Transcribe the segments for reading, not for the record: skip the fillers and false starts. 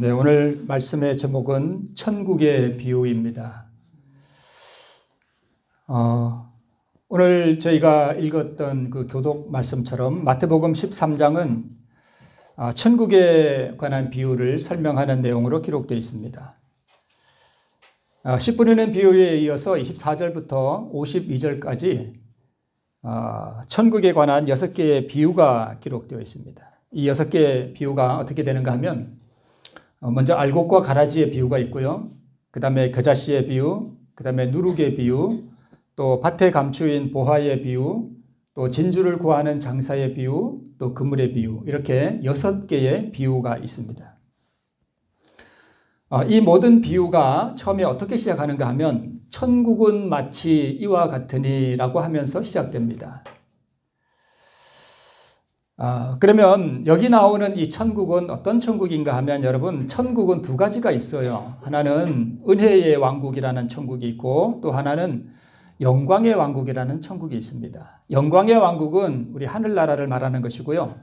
네, 오늘 말씀의 제목은 천국의 비유입니다. 오늘 저희가 읽었던 그 교독 말씀처럼 마태복음 13장은 천국에 관한 비유를 설명하는 내용으로 기록되어 있습니다. 씨 뿌리는 비유에 이어서 24절부터 52절까지 천국에 관한 6개의 비유가 기록되어 있습니다. 이 6개의 비유가 어떻게 되는가 하면 먼저 알곡과 가라지의 비유가 있고요. 그 다음에 겨자씨의 비유, 그 다음에 누룩의 비유, 또 밭에 감추인 보화의 비유, 또 진주를 구하는 장사의 비유, 또 그물의 비유, 이렇게 6개의 비유가 있습니다. 이 모든 비유가 처음에 어떻게 시작하는가 하면 천국은 마치 이와 같으니 라고 하면서 시작됩니다. 그러면 여기 나오는 이 천국은 어떤 천국인가 하면 여러분, 천국은 두 가지가 있어요. 하나는 은혜의 왕국이라는 천국이 있고 또 하나는 영광의 왕국이라는 천국이 있습니다. 영광의 왕국은 우리 하늘나라를 말하는 것이고요.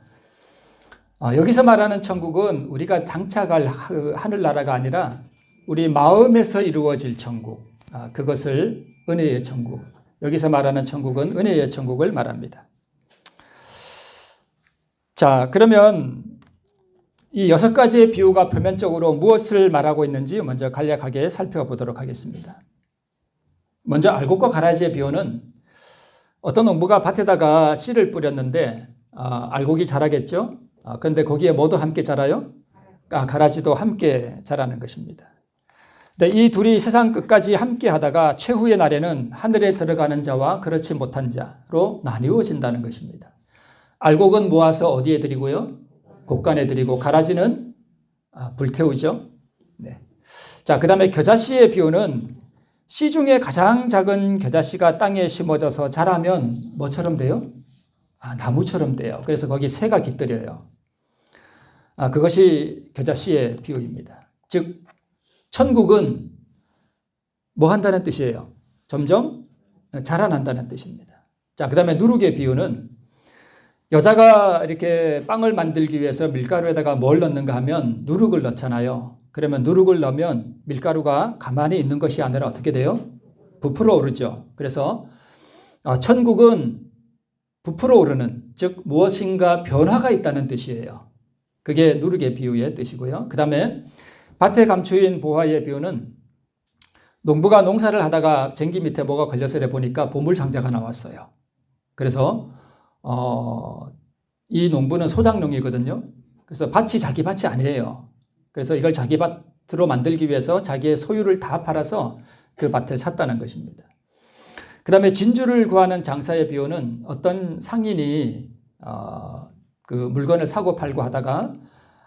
여기서 말하는 천국은 우리가 장착할 하늘나라가 아니라 우리 마음에서 이루어질 천국, 그것을 은혜의 천국, 여기서 말하는 천국은 은혜의 천국을 말합니다. 자, 그러면 이 6가지의 비유가 표면적으로 무엇을 말하고 있는지 먼저 간략하게 살펴보도록 하겠습니다. 먼저 알곡과 가라지의 비유는 어떤 농부가 밭에다가 씨를 뿌렸는데 알곡이 자라겠죠. 그런데 거기에 뭐도 함께 자라요? 가라지도 함께 자라는 것입니다. 근데 이 둘이 세상 끝까지 함께 하다가 최후의 날에는 하늘에 들어가는 자와 그렇지 못한 자로 나뉘어진다는 것입니다. 알곡은 모아서 어디에 드리고요? 곡간에 드리고, 가라지는 불태우죠. 네. 자, 그 다음에 겨자씨의 비유는 씨 중에 가장 작은 겨자씨가 땅에 심어져서 자라면 뭐처럼 돼요? 나무처럼 돼요. 그래서 거기 새가 깃들여요. 그것이 겨자씨의 비유입니다. 즉, 천국은 뭐 한다는 뜻이에요? 점점 자라난다는 뜻입니다. 자, 그 다음에 누룩의 비유는 여자가 이렇게 빵을 만들기 위해서 밀가루에다가 뭘 넣는가 하면 누룩을 넣잖아요. 그러면 누룩을 넣으면 밀가루가 가만히 있는 것이 아니라 어떻게 돼요? 부풀어 오르죠. 그래서 천국은 부풀어 오르는, 즉 무엇인가 변화가 있다는 뜻이에요. 그게 누룩의 비유의 뜻이고요. 그 다음에 밭에 감추인 보화의 비유는 농부가 농사를 하다가 쟁기 밑에 뭐가 걸려서 보니까 보물상자가 나왔어요. 그래서 이 농부는 소작농이거든요. 그래서 밭이 자기 밭이 아니에요. 그래서 이걸 자기 밭으로 만들기 위해서 자기의 소유를 다 팔아서 그 밭을 샀다는 것입니다. 그 다음에 진주를 구하는 장사의 비유는 어떤 상인이 그 물건을 사고 팔고 하다가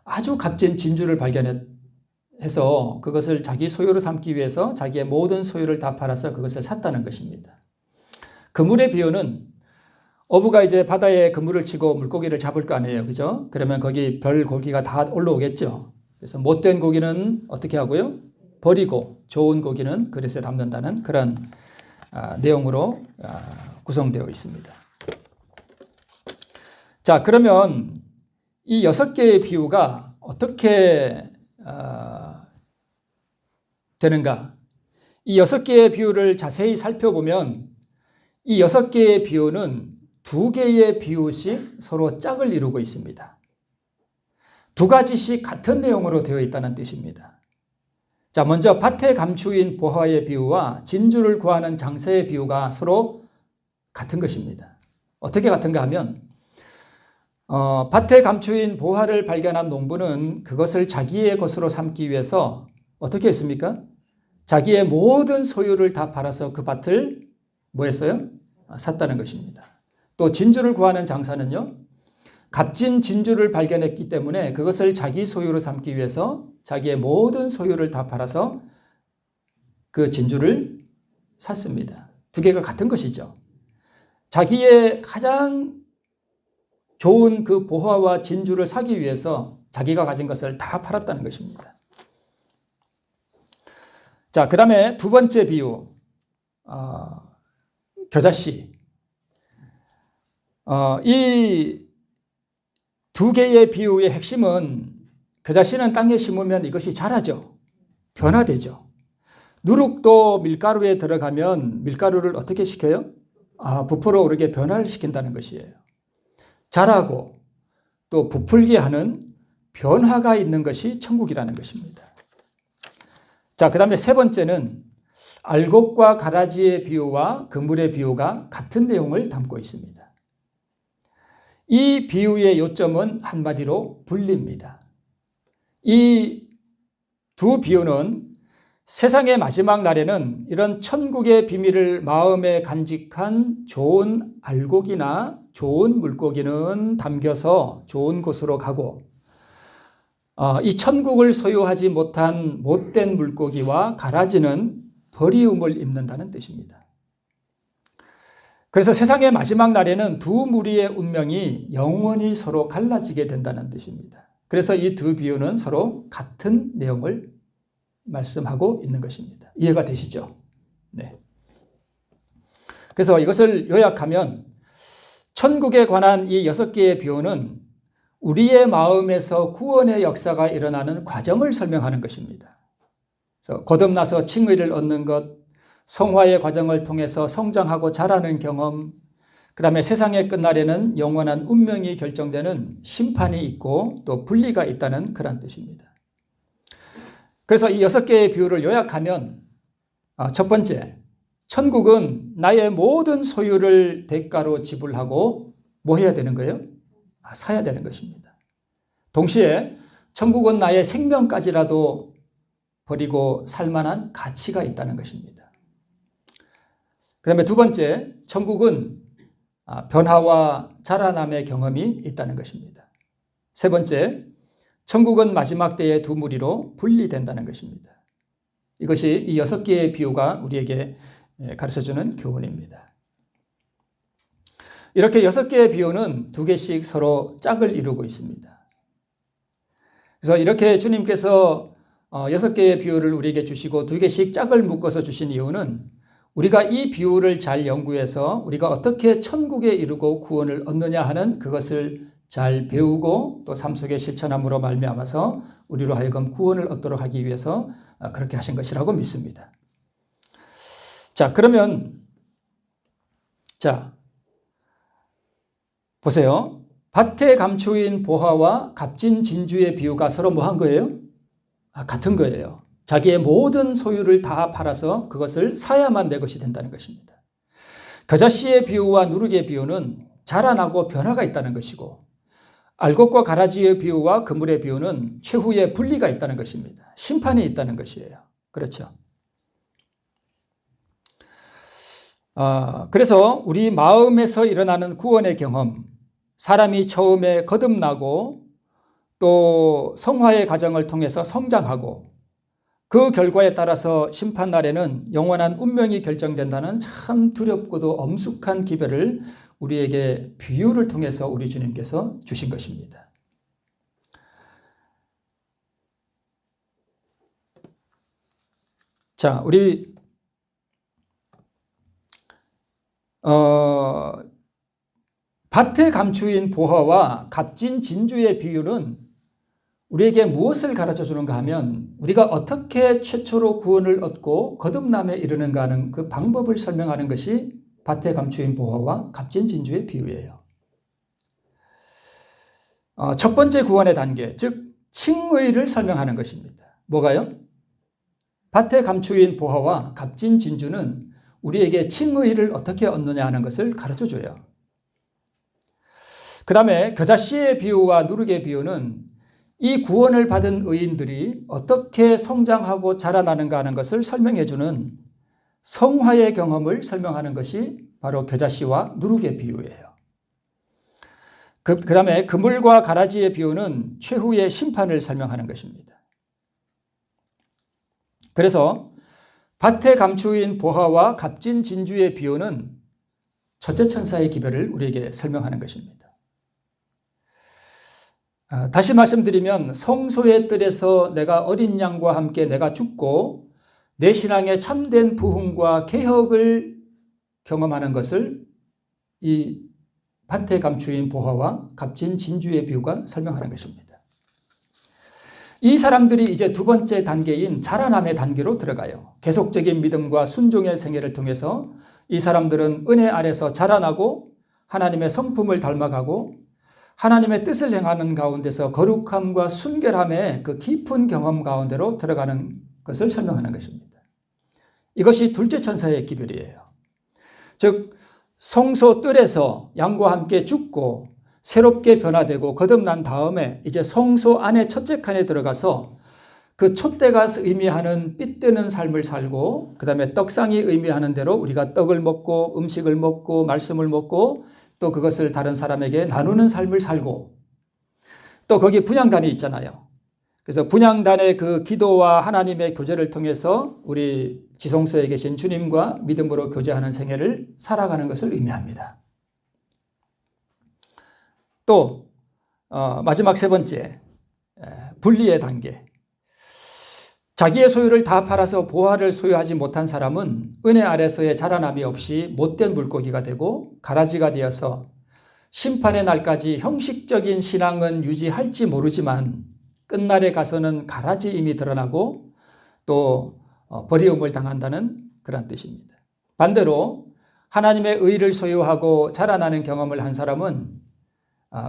아주 값진 진주를 발견해서 그것을 자기 소유로 삼기 위해서 자기의 모든 소유를 다 팔아서 그것을 샀다는 것입니다. 그물의 비유는 어부가 이제 바다에 그물을 치고 물고기를 잡을 거 아니에요. 그죠? 그러면 거기 별 고기가 다 올라오겠죠. 그래서 못된 고기는 어떻게 하고요? 버리고 좋은 고기는 그릇에 담는다는 그런 내용으로 구성되어 있습니다. 자, 그러면 이 6개의 비유가 어떻게 되는가? 이 6개의 비유를 자세히 살펴보면 이 6개의 비유는 2개의 비유씩 서로 짝을 이루고 있습니다. 2가지씩 같은 내용으로 되어 있다는 뜻입니다. 자, 먼저 밭에 감추인 보화의 비유와 진주를 구하는 장사의 비유가 서로 같은 것입니다. 어떻게 같은가 하면 밭에 감추인 보화를 발견한 농부는 그것을 자기의 것으로 삼기 위해서 어떻게 했습니까? 자기의 모든 소유를 다 팔아서 그 밭을 뭐 했어요? 샀다는 것입니다. 또 진주를 구하는 장사는요, 값진 진주를 발견했기 때문에 그것을 자기 소유로 삼기 위해서 자기의 모든 소유를 다 팔아서 그 진주를 샀습니다. 2개가 같은 것이죠. 자기의 가장 좋은 그 보화와 진주를 사기 위해서 자기가 가진 것을 다 팔았다는 것입니다. 자, 그 다음에 2번째 비유, 겨자씨. 이 2개의 비유의 핵심은 겨자씨는 땅에 심으면 이것이 자라죠. 변화되죠. 누룩도 밀가루에 들어가면 밀가루를 어떻게 시켜요? 부풀어 오르게 변화를 시킨다는 것이에요. 자라고 또 부풀게 하는 변화가 있는 것이 천국이라는 것입니다. 자, 그 다음에 세 번째는 알곡과 가라지의 비유와 그물의 비유가 같은 내용을 담고 있습니다. 이 비유의 요점은 한마디로 분리입니다. 이 두 비유는 세상의 마지막 날에는 이런 천국의 비밀을 마음에 간직한 좋은 알곡이나 좋은 물고기는 담겨서 좋은 곳으로 가고 이 천국을 소유하지 못한 못된 물고기와 가라지는 버리움을 입는다는 뜻입니다. 그래서 세상의 마지막 날에는 두 무리의 운명이 영원히 서로 갈라지게 된다는 뜻입니다. 그래서 이 두 비유는 서로 같은 내용을 말씀하고 있는 것입니다. 이해가 되시죠? 네. 그래서 이것을 요약하면 천국에 관한 이 6개의 비유는 우리의 마음에서 구원의 역사가 일어나는 과정을 설명하는 것입니다. 그래서 거듭나서 칭의를 얻는 것, 성화의 과정을 통해서 성장하고 자라는 경험, 그 다음에 세상의 끝날에는 영원한 운명이 결정되는 심판이 있고 또 분리가 있다는 그런 뜻입니다. 그래서 이 6개의 비유를 요약하면 첫 번째, 천국은 나의 모든 소유를 대가로 지불하고 뭐 해야 되는 거예요? 사야 되는 것입니다. 동시에 천국은 나의 생명까지라도 버리고 살 만한 가치가 있다는 것입니다. 그 다음에 두 번째, 천국은 변화와 자라남의 경험이 있다는 것입니다. 세 번째, 천국은 마지막 때의 두 무리로 분리된다는 것입니다. 이것이 이 6개의 비유가 우리에게 가르쳐주는 교훈입니다. 이렇게 6개의 비유는 2개씩 서로 짝을 이루고 있습니다. 그래서 이렇게 주님께서 6개의 비유를 우리에게 주시고 2개씩 짝을 묶어서 주신 이유는 우리가 이 비유를 잘 연구해서 우리가 어떻게 천국에 이르고 구원을 얻느냐 하는 그것을 잘 배우고 또 삶 속에 실천함으로 말미암아서 우리로 하여금 구원을 얻도록 하기 위해서 그렇게 하신 것이라고 믿습니다. 자, 그러면 보세요. 밭에 감추인 보화와 값진 진주의 비유가 서로 뭐 한 거예요? 같은 거예요. 자기의 모든 소유를 다 팔아서 그것을 사야만 내 것이 된다는 것입니다. 겨자씨의 비유와 누룩의 비유는 자라나고 변화가 있다는 것이고 알곡과 가라지의 비유와 그물의 비유는 최후의 분리가 있다는 것입니다. 심판이 있다는 것이에요. 그렇죠. 그래서 우리 마음에서 일어나는 구원의 경험, 사람이 처음에 거듭나고 또 성화의 과정을 통해서 성장하고 그 결과에 따라서 심판날에는 영원한 운명이 결정된다는 참 두렵고도 엄숙한 기별을 우리에게 비유를 통해서 우리 주님께서 주신 것입니다. 자, 우리 밭에 감추인 보화와 값진 진주의 비유는 우리에게 무엇을 가르쳐 주는가 하면 우리가 어떻게 최초로 구원을 얻고 거듭남에 이르는가 하는 그 방법을 설명하는 것이 밭에 감추인 보화와 값진 진주의 비유예요. 첫 번째 구원의 단계, 즉 칭의를 설명하는 것입니다. 뭐가요? 밭에 감추인 보화와 값진 진주는 우리에게 칭의를 어떻게 얻느냐 하는 것을 가르쳐 줘요. 그 다음에 겨자씨의 비유와 누룩의 비유는 이 구원을 받은 의인들이 어떻게 성장하고 자라나는가 하는 것을 설명해 주는 성화의 경험을 설명하는 것이 바로 겨자씨와 누룩의 비유예요. 그 다음에 그물과 가라지의 비유는 최후의 심판을 설명하는 것입니다. 그래서 밭에 감추인 보화와 값진 진주의 비유는 첫째 천사의 기별을 우리에게 설명하는 것입니다. 다시 말씀드리면 성소의 뜰에서 내가 어린 양과 함께 내가 죽고 내 신앙의 참된 부흥과 개혁을 경험하는 것을 이 밭에 감추인 보화와 값진 진주의 비유가 설명하는 것입니다. 이 사람들이 이제 두 번째 단계인 자라남의 단계로 들어가요. 계속적인 믿음과 순종의 생애를 통해서 이 사람들은 은혜 아래서 자라나고 하나님의 성품을 닮아가고 하나님의 뜻을 행하는 가운데서 거룩함과 순결함의 그 깊은 경험 가운데로 들어가는 것을 설명하는 것입니다. 이것이 둘째 천사의 기별이에요. 즉 성소 뜰에서 양과 함께 죽고 새롭게 변화되고 거듭난 다음에 이제 성소 안에 첫째 칸에 들어가서 그 촛대가 의미하는 빛드는 삶을 살고 그 다음에 떡상이 의미하는 대로 우리가 떡을 먹고 음식을 먹고 말씀을 먹고 또 그것을 다른 사람에게 나누는 삶을 살고 또 거기 분향단이 있잖아요. 그래서 분향단의 그 기도와 하나님의 교제를 통해서 우리 지성소에 계신 주님과 믿음으로 교제하는 생애를 살아가는 것을 의미합니다. 또 마지막 세 번째 분리의 단계. 자기의 소유를 다 팔아서 보화를 소유하지 못한 사람은 은혜 아래서의 자라남이 없이 못된 물고기가 되고 가라지가 되어서 심판의 날까지 형식적인 신앙은 유지할지 모르지만 끝날에 가서는 가라지임이 드러나고 또 버리움을 당한다는 그런 뜻입니다. 반대로 하나님의 의를 소유하고 자라나는 경험을 한 사람은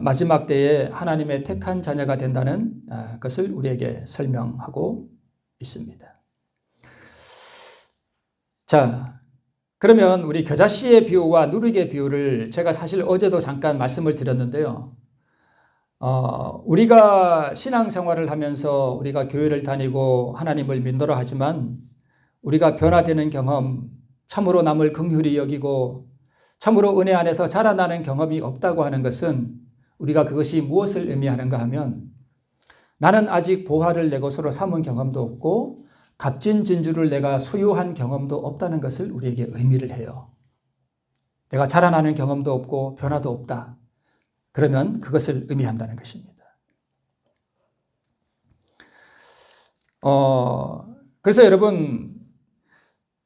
마지막 때에 하나님의 택한 자녀가 된다는 것을 우리에게 설명하고 있습니다. 자, 그러면 우리 겨자씨의 비유와 누룩의 비유를 제가 사실 어제도 잠깐 말씀을 드렸는데요. 우리가 신앙생활을 하면서 우리가 교회를 다니고 하나님을 믿노라 하지만 우리가 변화되는 경험, 참으로 남을 긍휼히 여기고 참으로 은혜 안에서 자라나는 경험이 없다고 하는 것은 우리가 그것이 무엇을 의미하는가 하면 나는 아직 보화를 내 것으로 삼은 경험도 없고 값진 진주를 내가 소유한 경험도 없다는 것을 우리에게 의미를 해요. 내가 자라나는 경험도 없고 변화도 없다. 그러면 그것을 의미한다는 것입니다. 그래서 여러분,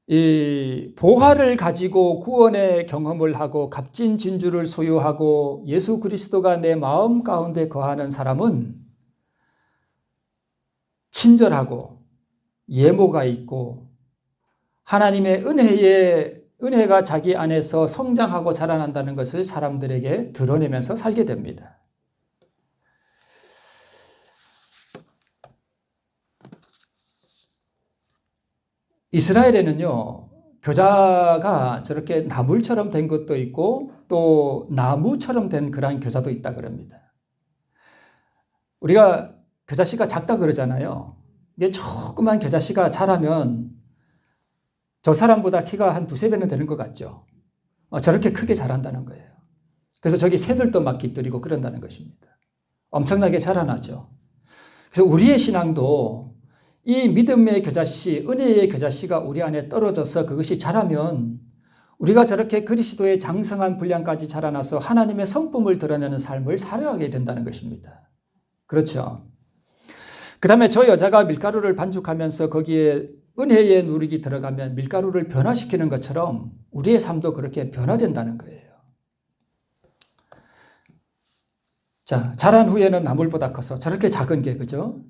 이 보화를 가지고 구원의 경험을 하고 값진 진주를 소유하고 예수 그리스도가 내 마음 가운데 거하는 사람은 친절하고 예모가 있고 하나님의 은혜가 자기 안에서 성장하고 자라난다는 것을 사람들에게 드러내면서 살게 됩니다. 이스라엘에는요, 겨자가 저렇게 나물처럼 된 것도 있고 또 나무처럼 된 그러한 겨자도 있다 그럽니다. 우리가 겨자씨가 작다 그러잖아요. 이게 조그만 겨자씨가 자라면 저 사람보다 키가 한 두세 배는 되는 것 같죠. 저렇게 크게 자란다는 거예요. 그래서 저기 새들도 막 깃들이고 그런다는 것입니다. 엄청나게 자라나죠. 그래서 우리의 신앙도 이 믿음의 겨자씨, 은혜의 겨자씨가 우리 안에 떨어져서 그것이 자라면 우리가 저렇게 그리스도의 장성한 분량까지 자라나서 하나님의 성품을 드러내는 삶을 살아가게 된다는 것입니다. 그렇죠. 그 다음에 저 여자가 밀가루를 반죽하면서 거기에 은혜의 누룩이 들어가면 밀가루를 변화시키는 것처럼 우리의 삶도 그렇게 변화된다는 거예요. 자, 자란 후에는 나물보다 커서 저렇게 작은 게, 그죠?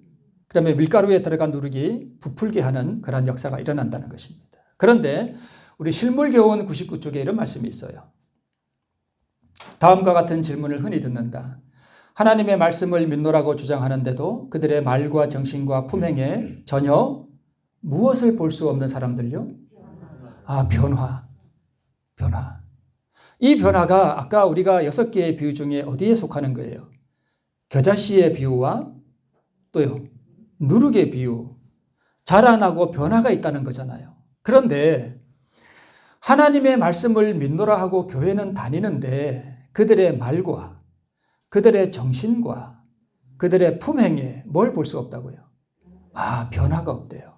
그 다음에 밀가루에 들어간 누룩이 부풀게 하는 그런 역사가 일어난다는 것입니다. 그런데 우리 실물교훈 99쪽에 이런 말씀이 있어요. 다음과 같은 질문을 흔히 듣는다. 하나님의 말씀을 믿노라고 주장하는데도 그들의 말과 정신과 품행에 전혀 무엇을 볼 수 없는 사람들요? 변화. 이 변화가 아까 우리가 6개의 비유 중에 어디에 속하는 거예요? 겨자씨의 비유와 또요, 누룩의 비유. 자라나고 변화가 있다는 거잖아요. 그런데 하나님의 말씀을 믿노라 하고 교회는 다니는데 그들의 말과 그들의 정신과 그들의 품행에 뭘 볼 수 없다고요? 변화가 없대요.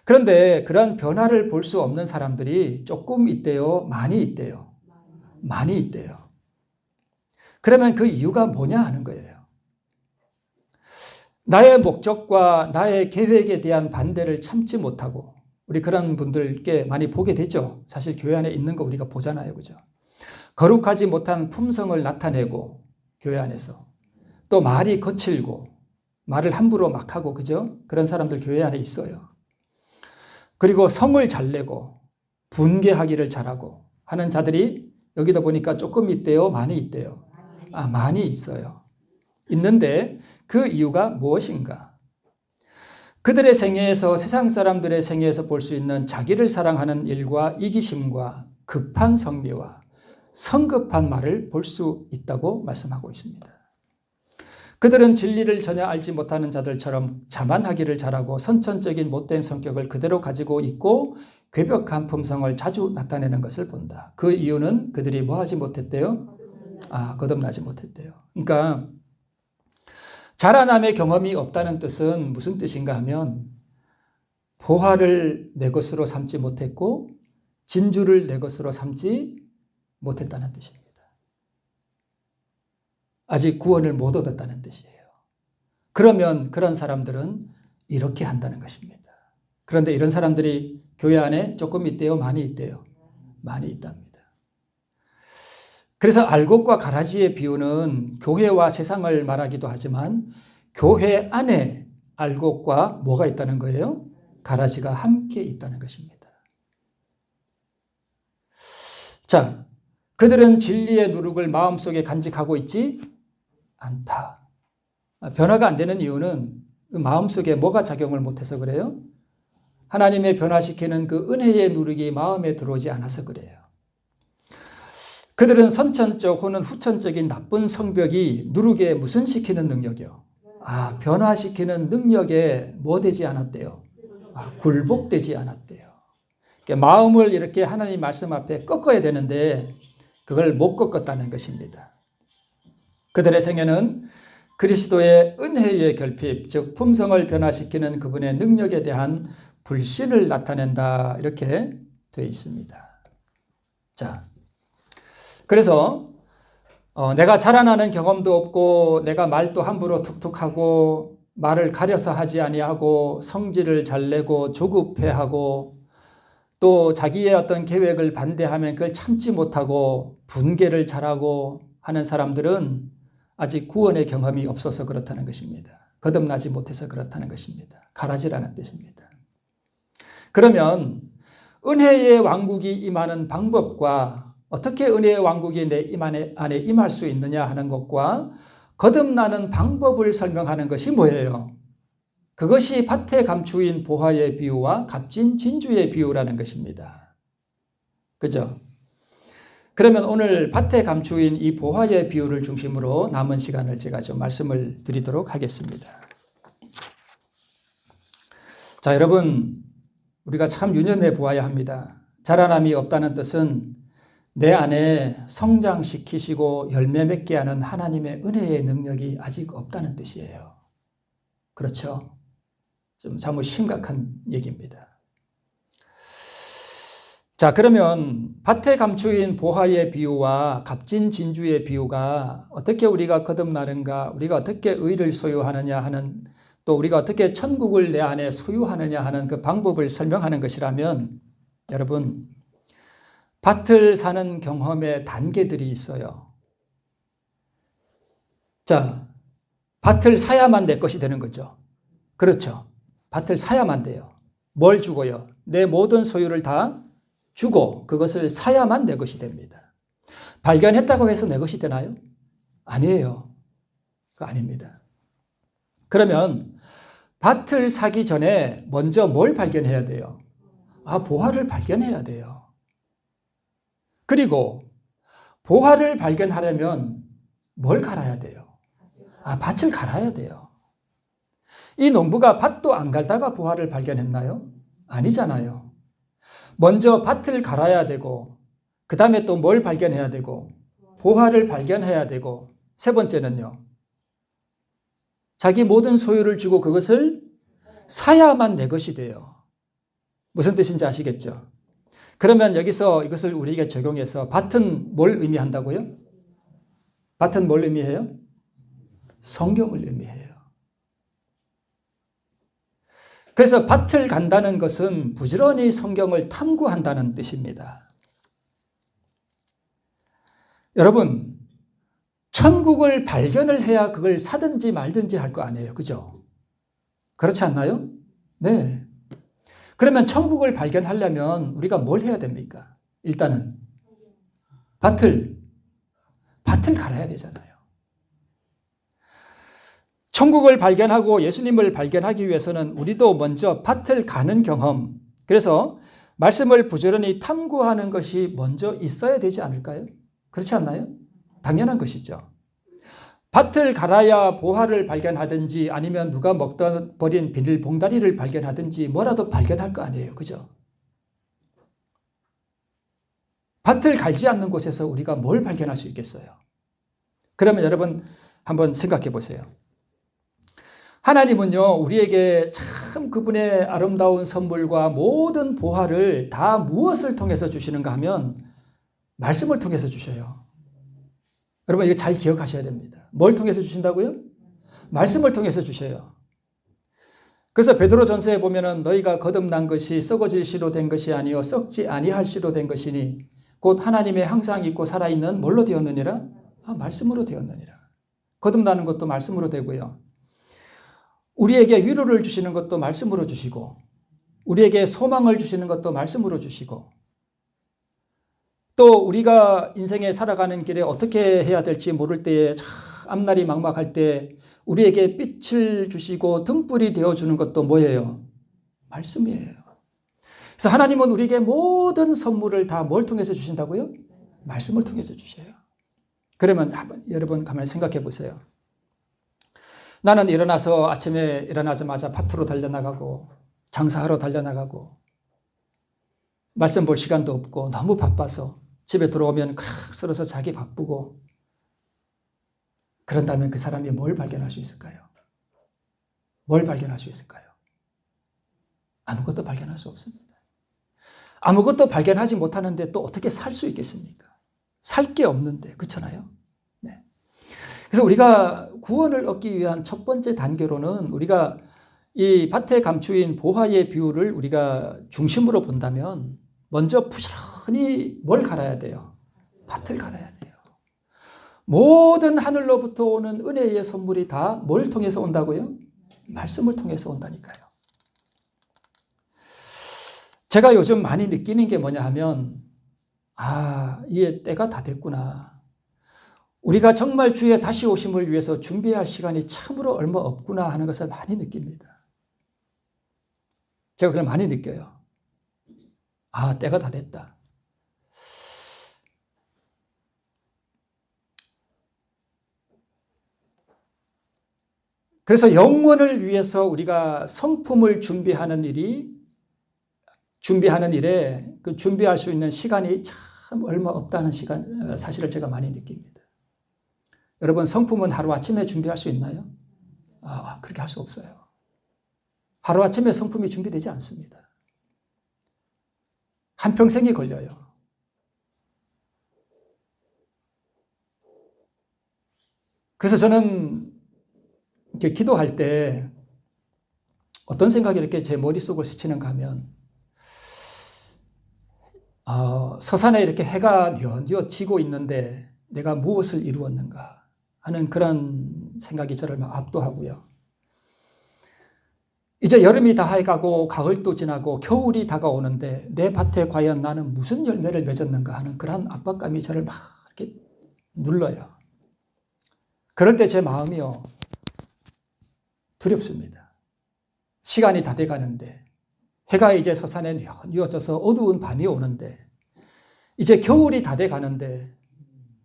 그런데 그런 변화를 볼 수 없는 사람들이 조금 있대요? 많이 있대요? 많이 있대요. 그러면 그 이유가 뭐냐 하는 거예요. 나의 목적과 나의 계획에 대한 반대를 참지 못하고 우리 그런 분들께 많이 보게 되죠. 사실 교회 안에 있는 거 우리가 보잖아요. 그죠? 거룩하지 못한 품성을 나타내고 교회 안에서 또 말이 거칠고 말을 함부로 막 하고, 그죠? 그런 사람들 교회 안에 있어요. 그리고 성을 잘 내고 분개하기를 잘하고 하는 자들이 여기다 보니까 조금 있대요? 많이 있대요? 많이 있어요. 있는데 그 이유가 무엇인가? 그들의 생애에서, 세상 사람들의 생애에서 볼 수 있는 자기를 사랑하는 일과 이기심과 급한 성미와 성급한 말을 볼 수 있다고 말씀하고 있습니다. 그들은 진리를 전혀 알지 못하는 자들처럼 자만하기를 잘하고 선천적인 못된 성격을 그대로 가지고 있고 괴벽한 품성을 자주 나타내는 것을 본다. 그 이유는 그들이 뭐 하지 못했대요? 거듭나지 못했대요. 그러니까 자라남의 경험이 없다는 뜻은 무슨 뜻인가 하면 보화를 내 것으로 삼지 못했고 진주를 내 것으로 삼지 못했다는 뜻입니다. 아직 구원을 못 얻었다는 뜻이에요. 그러면 그런 사람들은 이렇게 한다는 것입니다. 그런데 이런 사람들이 교회 안에 조금 있대요? 많이 있대요? 많이 있답니다. 그래서 알곡과 가라지의 비유는 교회와 세상을 말하기도 하지만 교회 안에 알곡과 뭐가 있다는 거예요? 가라지가 함께 있다는 것입니다. 자, 그들은 진리의 누룩을 마음속에 간직하고 있지 않다. 변화가 안 되는 이유는 그 마음속에 뭐가 작용을 못해서 그래요? 하나님의 변화시키는 그 은혜의 누룩이 마음에 들어오지 않아서 그래요. 그들은 선천적 혹은 후천적인 나쁜 성벽이 누룩에 무슨 시키는 능력이요? 변화시키는 능력에 뭐 되지 않았대요? 굴복되지 않았대요. 그러니까 마음을 이렇게 하나님 말씀 앞에 꺾어야 되는데 그걸 못 꺾었다는 것입니다. 그들의 생애는 그리스도의 은혜의 결핍, 즉 품성을 변화시키는 그분의 능력에 대한 불신을 나타낸다, 이렇게 되어 있습니다. 자, 그래서 내가 자라나는 경험도 없고 내가 말도 함부로 툭툭하고 말을 가려서 하지 아니하고 성질을 잘 내고 조급해하고 또 자기의 어떤 계획을 반대하면 그걸 참지 못하고 분개를 잘하고 하는 사람들은 아직 구원의 경험이 없어서 그렇다는 것입니다. 거듭나지 못해서 그렇다는 것입니다. 가라지라는 뜻입니다. 그러면 은혜의 왕국이 임하는 방법과 어떻게 은혜의 왕국이 내 안에 임할 수 있느냐 하는 것과 거듭나는 방법을 설명하는 것이 뭐예요? 그것이 밭에 감추인 보화의 비유와 값진 진주의 비유라는 것입니다. 그죠? 그러면 오늘 밭에 감추인 이 보화의 비유를 중심으로 남은 시간을 제가 좀 말씀을 드리도록 하겠습니다. 자, 여러분, 우리가 참 유념해 보아야 합니다. 자라남이 없다는 뜻은 내 안에 성장시키시고 열매 맺게 하는 하나님의 은혜의 능력이 아직 없다는 뜻이에요. 그렇죠? 좀 참으로 심각한 얘기입니다. 자, 그러면 밭에 감추인 보화의 비유와 값진 진주의 비유가 어떻게 우리가 거듭나는가, 우리가 어떻게 의를 소유하느냐 하는, 또 우리가 어떻게 천국을 내 안에 소유하느냐 하는 그 방법을 설명하는 것이라면, 여러분, 밭을 사는 경험의 단계들이 있어요. 자, 밭을 사야만 내 것이 되는 거죠. 그렇죠. 밭을 사야만 돼요. 뭘 주고요? 내 모든 소유를 다 주고 그것을 사야만 내 것이 됩니다. 발견했다고 해서 내 것이 되나요? 아니에요. 그거 아닙니다. 그러면 밭을 사기 전에 먼저 뭘 발견해야 돼요? 보화를 발견해야 돼요. 그리고 보화를 발견하려면 뭘 갈아야 돼요? 밭을 갈아야 돼요. 이 농부가 밭도 안 갈다가 보화를 발견했나요? 아니잖아요. 먼저 밭을 갈아야 되고 그 다음에 또 뭘 발견해야 되고 보화를 발견해야 되고 세 번째는요. 자기 모든 소유를 주고 그것을 사야만 내 것이 돼요. 무슨 뜻인지 아시겠죠? 그러면 여기서 이것을 우리에게 적용해서 밭은 뭘 의미한다고요? 밭은 뭘 의미해요? 성경을 의미해요. 그래서 밭을 간다는 것은 부지런히 성경을 탐구한다는 뜻입니다. 여러분, 천국을 발견을 해야 그걸 사든지 말든지 할 거 아니에요. 그죠? 그렇지 않나요? 네. 그러면 천국을 발견하려면 우리가 뭘 해야 됩니까? 일단은 밭을 갈아야 되잖아요. 천국을 발견하고 예수님을 발견하기 위해서는 우리도 먼저 밭을 가는 경험, 그래서 말씀을 부지런히 탐구하는 것이 먼저 있어야 되지 않을까요? 그렇지 않나요? 당연한 것이죠. 밭을 갈아야 보화를 발견하든지 아니면 누가 먹다 버린 비닐 봉다리를 발견하든지 뭐라도 발견할 거 아니에요. 그죠? 밭을 갈지 않는 곳에서 우리가 뭘 발견할 수 있겠어요? 그러면 여러분 한번 생각해 보세요. 하나님은요, 우리에게 참 그분의 아름다운 선물과 모든 보화를 다 무엇을 통해서 주시는가 하면 말씀을 통해서 주셔요. 여러분 이거 잘 기억하셔야 됩니다. 뭘 통해서 주신다고요? 말씀을 통해서 주셔요. 그래서 베드로전서에 보면은 너희가 거듭난 것이 썩어질 씨로 된 것이 아니요 썩지 아니할 씨로 된 것이니 곧 하나님의 항상 있고 살아있는 뭘로 되었느니라? 말씀으로 되었느니라. 거듭나는 것도 말씀으로 되고요. 우리에게 위로를 주시는 것도 말씀으로 주시고 우리에게 소망을 주시는 것도 말씀으로 주시고 또 우리가 인생에 살아가는 길에 어떻게 해야 될지 모를 때에 앞날이 막막할 때 우리에게 빛을 주시고 등불이 되어주는 것도 뭐예요? 말씀이에요. 그래서 하나님은 우리에게 모든 선물을 다 뭘 통해서 주신다고요? 말씀을 통해서 주셔요. 그러면 여러분 가만히 생각해 보세요. 나는 일어나서 아침에 일어나자마자 밭으로 달려나가고 장사하러 달려나가고 말씀 볼 시간도 없고 너무 바빠서 집에 들어오면 칵 쓸어서 자기 바쁘고 그런다면 그 사람이 뭘 발견할 수 있을까요? 뭘 발견할 수 있을까요? 아무것도 발견할 수 없습니다. 아무것도 발견하지 못하는데 또 어떻게 살 수 있겠습니까? 살 게 없는데 그렇잖아요. 네. 그래서 우리가 구원을 얻기 위한 첫 번째 단계로는 우리가 이 밭에 감추인 보화의 비유를 우리가 중심으로 본다면 먼저 부지런히 뭘 갈아야 돼요? 밭을 갈아야 돼요. 모든 하늘로부터 오는 은혜의 선물이 다 뭘 통해서 온다고요? 말씀을 통해서 온다니까요. 제가 요즘 많이 느끼는 게 뭐냐 하면 이게 때가 다 됐구나. 우리가 정말 주의 다시 오심을 위해서 준비할 시간이 참으로 얼마 없구나 하는 것을 많이 느낍니다. 제가 그걸 많이 느껴요. 때가 다 됐다. 그래서 영원을 위해서 우리가 성품을 준비하는 일에 그 준비할 수 있는 시간이 참 얼마 없다는 사실을 제가 많이 느낍니다. 여러분 성품은 하루아침에 준비할 수 있나요? 그렇게 할 수 없어요. 하루아침에 성품이 준비되지 않습니다. 한평생이 걸려요. 그래서 저는 이렇게 기도할 때 어떤 생각이 이렇게 제 머릿속을 스치는가 하면 서산에 이렇게 해가 뉘어 지고 있는데 내가 무엇을 이루었는가 하는 그런 생각이 저를 막 압도하고요. 이제 여름이 다 해가고 가을도 지나고 겨울이 다가오는데 내 밭에 과연 나는 무슨 열매를 맺었는가 하는 그런 압박감이 저를 막 이렇게 눌러요. 그럴 때 제 마음이요 두렵습니다. 시간이 다 돼가는데 해가 이제 서산에 뉘어져서 어두운 밤이 오는데 이제 겨울이 다 돼가는데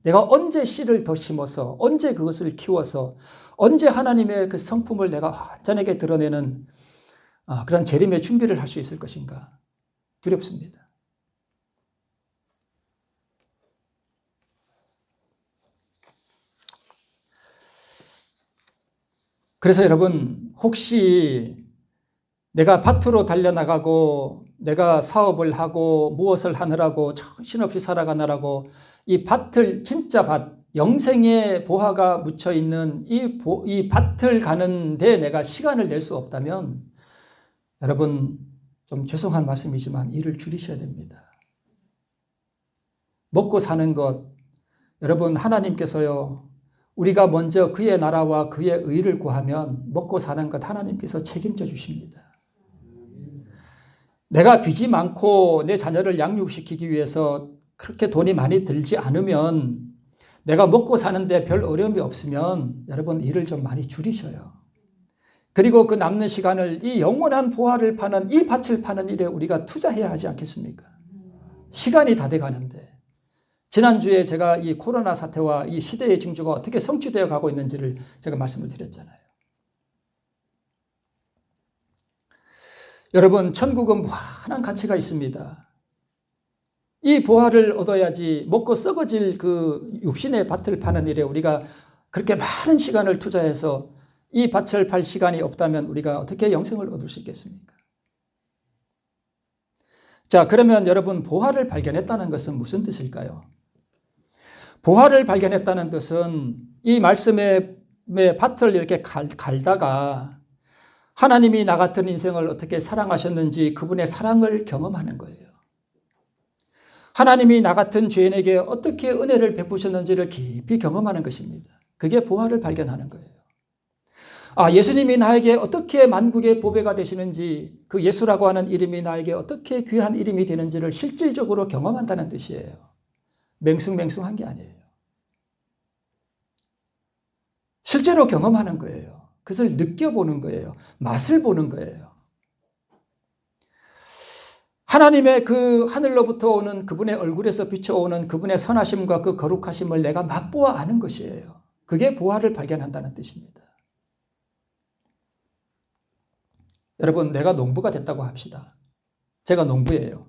내가 언제 씨를 더 심어서 언제 그것을 키워서 언제 하나님의 그 성품을 내가 완전하게 드러내는 그런 재림의 준비를 할 수 있을 것인가 두렵습니다. 그래서 여러분 혹시 내가 밭으로 달려나가고 내가 사업을 하고 무엇을 하느라고 정신없이 살아가느라고 이 밭을 진짜 밭 영생의 보화가 묻혀있는 이 밭을 가는데 내가 시간을 낼 수 없다면 여러분 좀 죄송한 말씀이지만 일을 줄이셔야 됩니다. 먹고 사는 것 여러분 하나님께서요 우리가 먼저 그의 나라와 그의 의를 구하면 먹고 사는 것 하나님께서 책임져 주십니다. 내가 빚이 많고 내 자녀를 양육시키기 위해서 그렇게 돈이 많이 들지 않으면, 내가 먹고 사는데 별 어려움이 없으면 여러분 일을 좀 많이 줄이셔요. 그리고 그 남는 시간을 이 영원한 보화를 파는, 이 밭을 파는 일에 우리가 투자해야 하지 않겠습니까? 시간이 다 돼가는데. 지난주에 제가 이 코로나 사태와 이 시대의 징조가 어떻게 성취되어 가고 있는지를 제가 말씀을 드렸잖아요. 여러분, 천국은 무한한 가치가 있습니다. 이 보화를 얻어야지 먹고 썩어질 그 육신의 밭을 파는 일에 우리가 그렇게 많은 시간을 투자해서 이 밭을 팔 시간이 없다면 우리가 어떻게 영생을 얻을 수 있겠습니까? 자, 그러면 여러분, 보화를 발견했다는 것은 무슨 뜻일까요? 보화를 발견했다는 뜻은 이 말씀의 밭을 이렇게 갈다가 하나님이 나 같은 인생을 어떻게 사랑하셨는지 그분의 사랑을 경험하는 거예요. 하나님이 나 같은 죄인에게 어떻게 은혜를 베푸셨는지를 깊이 경험하는 것입니다. 그게 보화를 발견하는 거예요. 예수님이 나에게 어떻게 만국의 보배가 되시는지, 그 예수라고 하는 이름이 나에게 어떻게 귀한 이름이 되는지를 실질적으로 경험한다는 뜻이에요. 맹숭맹숭한 게 아니에요. 실제로 경험하는 거예요. 그것을 느껴보는 거예요. 맛을 보는 거예요. 하나님의 그 하늘로부터 오는 그분의 얼굴에서 비춰오는 그분의 선하심과 그 거룩하심을 내가 맛보아 아는 것이에요. 그게 보화를 발견한다는 뜻입니다. 여러분, 내가 농부가 됐다고 합시다. 제가 농부예요.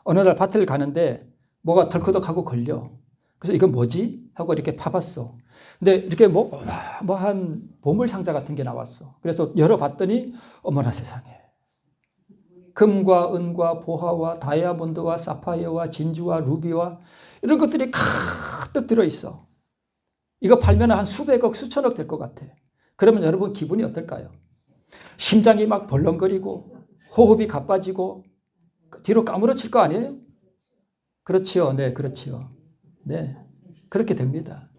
어느 날 밭을 가는데 뭐가 덜커덕하고 걸려. 그래서 이건 뭐지? 하고 이렇게 파봤어. 근데 이렇게 한 보물 상자 같은 게 나왔어. 그래서 열어봤더니 어머나 세상에. 금과 은과 보화와 다이아몬드와 사파이어와 진주와 루비와 이런 것들이 가득 들어있어. 이거 팔면 한 수백억, 수천억 될 것 같아. 그러면 여러분 기분이 어떨까요? 심장이 막 벌렁거리고 호흡이 가빠지고 뒤로 까무러칠 거 아니에요? 그렇지요. 네, 그렇지요. 네, 그렇게 됩니다.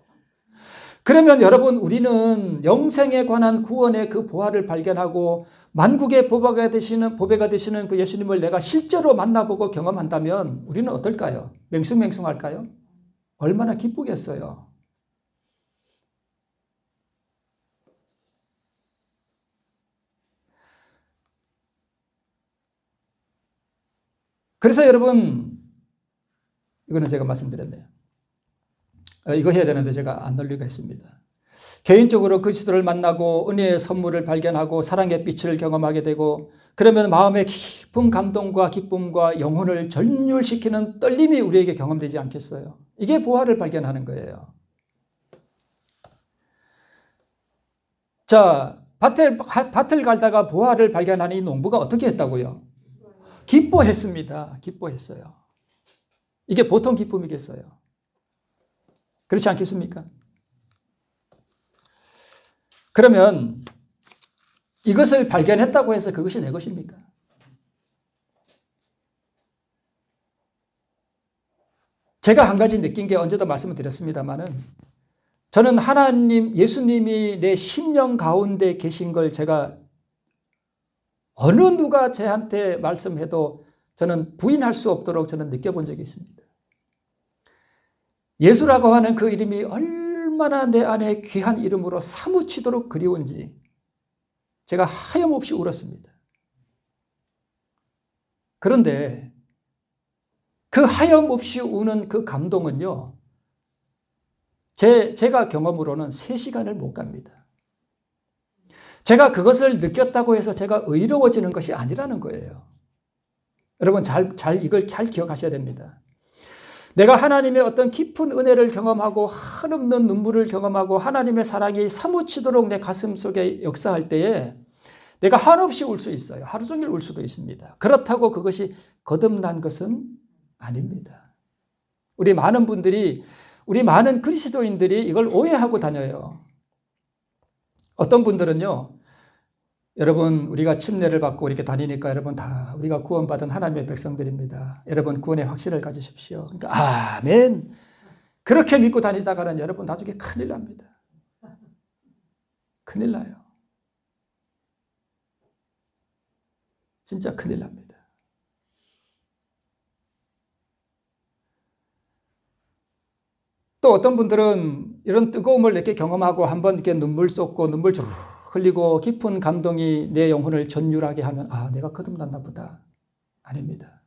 그러면 여러분, 우리는 영생에 관한 구원의 그 보화를 발견하고 만국의 보배가 되시는 그 예수님을 내가 실제로 만나보고 경험한다면 우리는 어떨까요? 맹숭맹숭할까요? 얼마나 기쁘겠어요. 그래서 여러분, 이거는 제가 말씀드렸네요. 이거 해야 되는데 제가 안 놀리고 했습니다. 개인적으로 그리스도를 만나고 은혜의 선물을 발견하고 사랑의 빛을 경험하게 되고, 그러면 마음의 깊은 감동과 기쁨과 영혼을 전율시키는 떨림이 우리에게 경험되지 않겠어요? 이게 보화를 발견하는 거예요. 자, 밭을 갈다가 보화를 발견하는 이 농부가 어떻게 했다고요? 기뻐했습니다. 기뻐했어요. 이게 보통 기쁨이겠어요? 그렇지 않겠습니까? 그러면 이것을 발견했다고 해서 그것이 내 것입니까? 제가 한 가지 느낀 게 언제도 말씀을 드렸습니다만은, 저는 하나님, 예수님이 내 심령 가운데 계신 걸 제가 어느 누가 저한테 말씀해도 저는 부인할 수 없도록 저는 느껴본 적이 있습니다. 예수라고 하는 그 이름이 얼마나 내 안에 귀한 이름으로 사무치도록 그리운지 제가 하염없이 울었습니다. 그런데 그 하염없이 우는 그 감동은요, 제가 경험으로는 3시간을 못 갑니다. 제가 그것을 느꼈다고 해서 제가 의로워지는 것이 아니라는 거예요. 여러분, 이걸 잘 기억하셔야 됩니다. 내가 하나님의 어떤 깊은 은혜를 경험하고 한없는 눈물을 경험하고 하나님의 사랑이 사무치도록 내 가슴 속에 역사할 때에 내가 한없이 울 수 있어요. 하루 종일 울 수도 있습니다. 그렇다고 그것이 거듭난 것은 아닙니다. 우리 많은 그리스도인들이 이걸 오해하고 다녀요. 어떤 분들은요, 여러분, 우리가 침례를 받고 이렇게 다니니까 여러분 다 우리가 구원받은 하나님의 백성들입니다. 여러분 구원의 확신을 가지십시오. 그러니까 아멘. 그렇게 믿고 다니다가는 여러분 나중에 큰일 납니다. 큰일 나요. 진짜 큰일 납니다. 또 어떤 분들은 이런 뜨거움을 이렇게 경험하고 한번 이렇게 눈물 쏟고 눈물 주르르 흘리고 깊은 감동이 내 영혼을 전율하게 하면 아, 내가 거듭났나 보다. 아닙니다.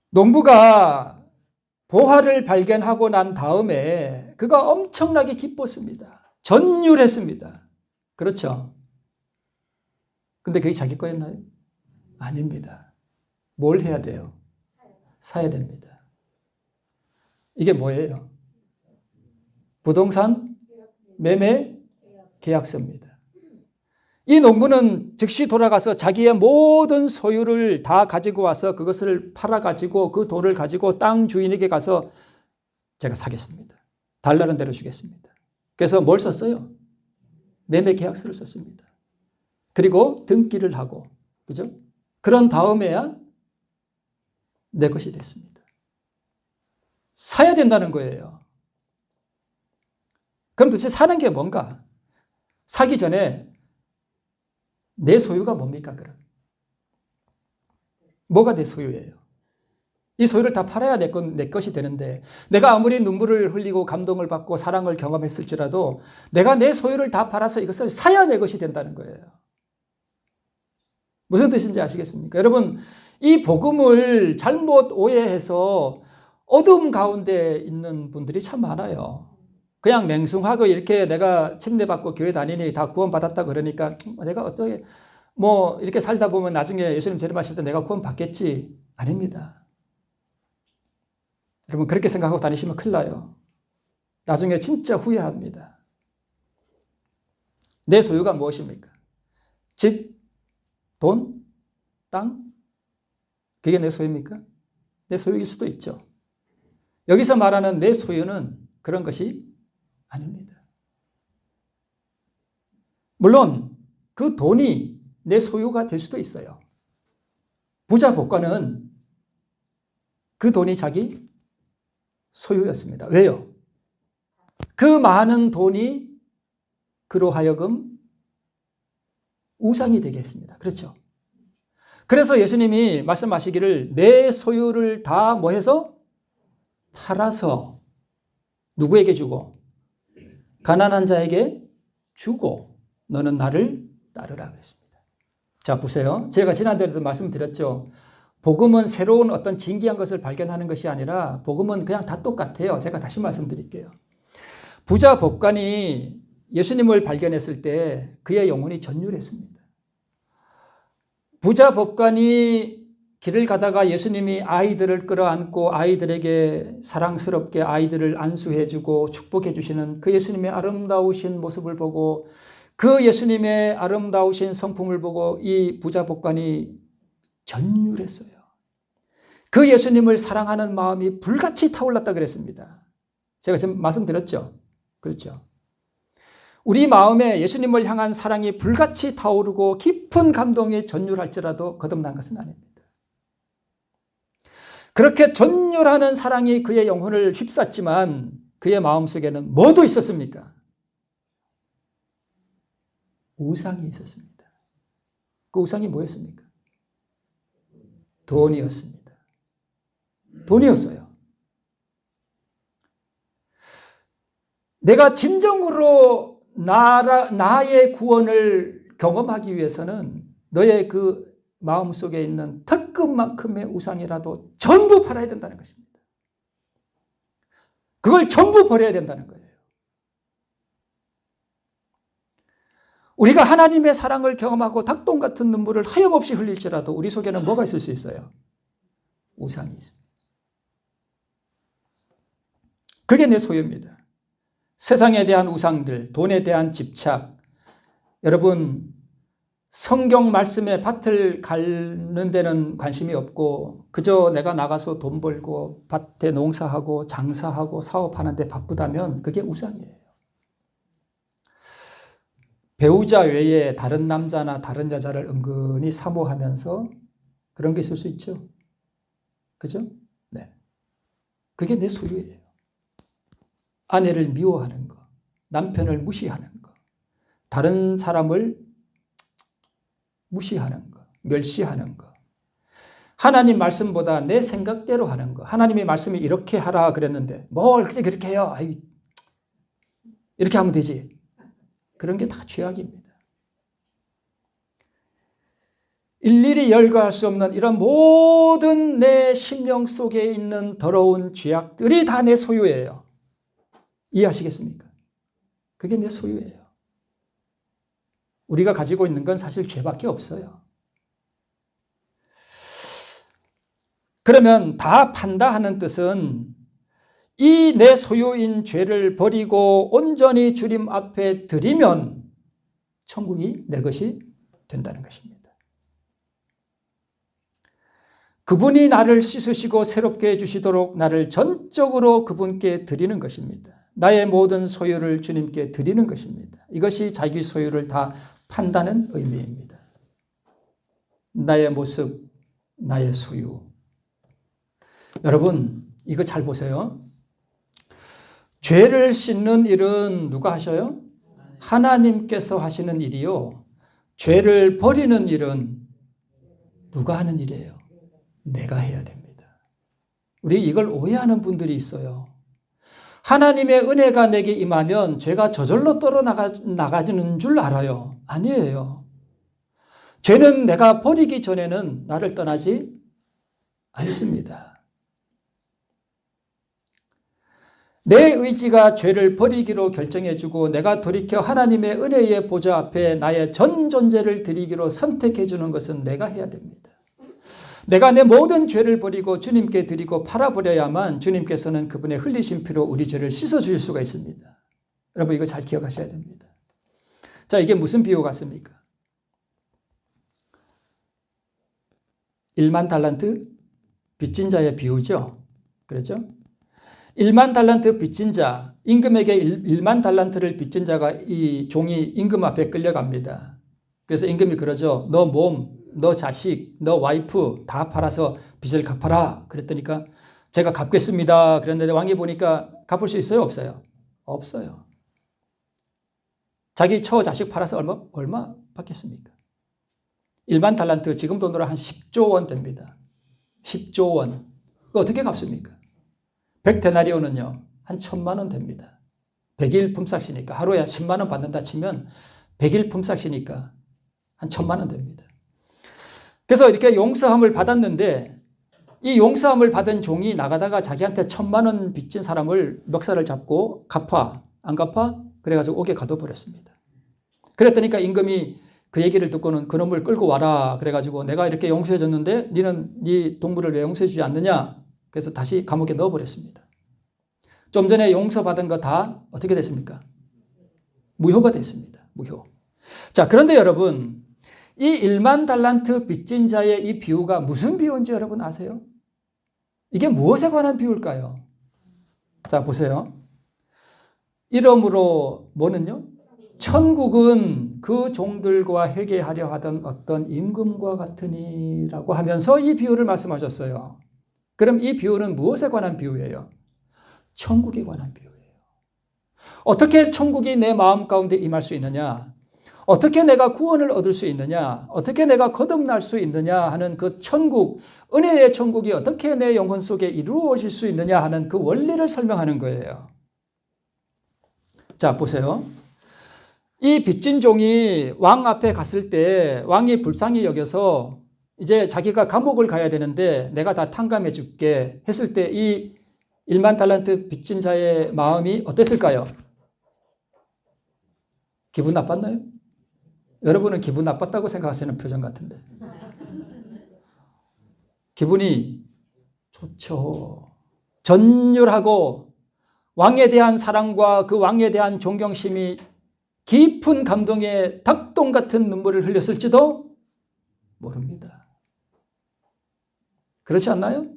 농부가 보화를 발견하고 난 다음에 그가 엄청나게 기뻤습니다. 전율했습니다. 그렇죠? 근데 그게 자기 거였나요? 아닙니다. 뭘 해야 돼요? 사야 됩니다. 이게 뭐예요? 부동산 매매 계약서입니다. 이 농부는 즉시 돌아가서 자기의 모든 소유를 다 가지고 와서 그것을 팔아가지고 그 돈을 가지고 땅 주인에게 가서 제가 사겠습니다. 달라는 대로 주겠습니다. 그래서 뭘 썼어요? 매매 계약서를 썼습니다. 그리고 등기를 하고, 그죠? 그런 다음에야 내 것이 됐습니다. 사야 된다는 거예요. 그럼 도대체 사는 게 뭔가? 사기 전에 내 소유가 뭡니까, 그럼? 뭐가 내 소유예요? 이 소유를 다 팔아야 내 것이 되는데, 내가 아무리 눈물을 흘리고 감동을 받고 사랑을 경험했을지라도 내가 내 소유를 다 팔아서 이것을 사야 내 것이 된다는 거예요. 무슨 뜻인지 아시겠습니까? 여러분, 이 복음을 잘못 오해해서 어둠 가운데 있는 분들이 참 많아요. 그냥 맹숭하고 이렇게 내가 침례받고 교회 다니니 다 구원받았다 그러니까 내가 어떻게 뭐 이렇게 살다 보면 나중에 예수님 재림하실 때 내가 구원받겠지. 아닙니다. 여러분 그렇게 생각하고 다니시면 큰일 나요. 나중에 진짜 후회합니다. 내 소유가 무엇입니까? 집, 돈, 땅? 그게 내 소유입니까? 내 소유일 수도 있죠. 여기서 말하는 내 소유는 그런 것이 아닙니다. 물론 그 돈이 내 소유가 될 수도 있어요. 부자 복관은 그 돈이 자기 소유였습니다. 왜요? 그 많은 돈이 그로 하여금 우상이 되게 했습니다. 그렇죠? 그래서 예수님이 말씀하시기를 내 소유를 다 뭐 해서 팔아서 누구에게 주고 가난한 자에게 주고 너는 나를 따르라 그랬습니다. 자 보세요. 제가 지난주에도 말씀드렸죠. 복음은 새로운 어떤 진기한 것을 발견하는 것이 아니라 복음은 그냥 다 똑같아요. 제가 다시 말씀드릴게요. 부자 법관이 예수님을 발견했을 때 그의 영혼이 전율했습니다. 부자 법관이 길을 가다가 예수님이 아이들을 끌어안고 아이들에게 사랑스럽게 아이들을 안수해주고 축복해주시는 그 예수님의 아름다우신 모습을 보고 그 예수님의 아름다우신 성품을 보고 이 부자 법관이 전율했어요. 그 예수님을 사랑하는 마음이 불같이 타올랐다 그랬습니다. 제가 지금 말씀드렸죠? 그렇죠. 우리 마음에 예수님을 향한 사랑이 불같이 타오르고 깊은 감동이 전율할지라도 거듭난 것은 아닙니다. 그렇게 전율하는 사랑이 그의 영혼을 휩쌌지만 그의 마음속에는 뭐도 있었습니까? 우상이 있었습니다. 그 우상이 뭐였습니까? 돈이었습니다. 돈이었어요. 내가 진정으로 나의 구원을 경험하기 위해서는 너의 그 마음속에 있는 털끝만큼의 우상이라도 전부 팔아야 된다는 것입니다. 그걸 전부 버려야 된다는 거예요. 우리가 하나님의 사랑을 경험하고 닭똥 같은 눈물을 하염없이 흘릴지라도 우리 속에는 뭐가 있을 수 있어요? 우상이 있습니다. 그게 내 소유입니다. 세상에 대한 우상들, 돈에 대한 집착. 여러분, 성경 말씀에 밭을 가는 데는 관심이 없고 그저 내가 나가서 돈 벌고 밭에 농사하고 장사하고 사업하는 데 바쁘다면 그게 우상이에요. 배우자 외에 다른 남자나 다른 여자를 은근히 사모하면서 그런 게 있을 수 있죠. 그죠? 네. 그게 내 소유예요. 아내를 미워하는 거, 남편을 무시하는 거, 다른 사람을 무시하는 거, 멸시하는 거, 하나님 말씀보다 내 생각대로 하는 거. 하나님의 말씀이 이렇게 하라 그랬는데 뭘 그렇게 해요? 아이, 이렇게 하면 되지. 그런 게 다 죄악입니다. 일일이 열거할 수 없는 이런 모든 내 심령 속에 있는 더러운 죄악들이 다 내 소유예요. 이해하시겠습니까? 그게 내 소유예요. 우리가 가지고 있는 건 사실 죄밖에 없어요. 그러면 다 판다 하는 뜻은 이 내 소유인 죄를 버리고 온전히 주님 앞에 드리면 천국이 내 것이 된다는 것입니다. 그분이 나를 씻으시고 새롭게 해주시도록 나를 전적으로 그분께 드리는 것입니다. 나의 모든 소유를 주님께 드리는 것입니다. 이것이 자기 소유를 다 판다는 의미입니다. 나의 모습, 나의 소유. 여러분, 이거 잘 보세요. 죄를 씻는 일은 누가 하셔요? 하나님께서 하시는 일이요. 죄를 버리는 일은 누가 하는 일이에요? 내가 해야 됩니다. 우리 이걸 오해하는 분들이 있어요. 하나님의 은혜가 내게 임하면 죄가 저절로 나가지는 줄 알아요. 아니에요. 죄는 내가 버리기 전에는 나를 떠나지 않습니다. 내 의지가 죄를 버리기로 결정해주고 내가 돌이켜 하나님의 은혜의 보좌 앞에 나의 전 존재를 드리기로 선택해주는 것은 내가 해야 됩니다. 내가 내 모든 죄를 버리고 주님께 드리고 팔아버려야만 주님께서는 그분의 흘리신 피로 우리 죄를 씻어주실 수가 있습니다. 여러분 이거 잘 기억하셔야 됩니다. 자, 이게 무슨 비유 같습니까? 1만 달란트 빚진 자의 비유죠. 그렇죠? 1만 달란트 빚진 자, 임금에게 1만 달란트를 빚진 자가 이 종이 임금 앞에 끌려갑니다. 그래서 임금이 그러죠. 너 몸, 너 자식, 너 와이프 다 팔아서 빚을 갚아라. 그랬더니까 제가 갚겠습니다. 그랬는데 왕이 보니까 갚을 수 있어요? 없어요? 없어요. 자기 처 자식 팔아서 얼마 받겠습니까? 1만 달란트 지금 돈으로 한 10조 원 됩니다. 10조 원. 그거 어떻게 갚습니까? 100데나리온은요, 한 1,000만 원 됩니다. 100일 품삯이니까 하루에 10만 원 받는다 치면 100일 품삯이니까 한 1,000만 원 됩니다. 그래서 이렇게 용서함을 받았는데 이 용서함을 받은 종이 나가다가 자기한테 1,000만 원 빚진 사람을 멱살을 잡고 갚아, 안 갚아? 그래가지고 옥에 가둬버렸습니다. 그랬더니까 임금이 그 얘기를 듣고는 그놈을 끌고 와라. 그래가지고 내가 이렇게 용서해줬는데 너는 네 동물을 왜 용서해주지 않느냐? 그래서 다시 감옥에 넣어버렸습니다. 좀 전에 용서받은 거 다 어떻게 됐습니까? 무효가 됐습니다. 무효. 자, 그런데 여러분, 이 1만 달란트 빚진 자의 이 비유가 무슨 비유인지 여러분 아세요? 이게 무엇에 관한 비유일까요? 자, 보세요. 이러므로 뭐는요? 천국은 그 종들과 회개하려 하던 어떤 임금과 같으니라고 하면서 이 비유를 말씀하셨어요. 그럼 이 비유는 무엇에 관한 비유예요? 천국에 관한 비유예요. 어떻게 천국이 내 마음 가운데 임할 수 있느냐? 어떻게 내가 구원을 얻을 수 있느냐? 어떻게 내가 거듭날 수 있느냐 하는 그 천국, 은혜의 천국이 어떻게 내 영혼 속에 이루어질 수 있느냐 하는 그 원리를 설명하는 거예요. 자, 보세요. 이 빚진 종이 왕 앞에 갔을 때 왕이 불쌍히 여겨서 이제 자기가 감옥을 가야 되는데 내가 다 탕감해 줄게 했을 때 이 1만 달란트 빚진 자의 마음이 어땠을까요? 기분 나빴나요? 여러분은 기분 나빴다고 생각하시는 표정 같은데. 기분이 좋죠. 전율하고 왕에 대한 사랑과 그 왕에 대한 존경심이 깊은 감동에 닭똥 같은 눈물을 흘렸을지도 모릅니다. 그렇지 않나요?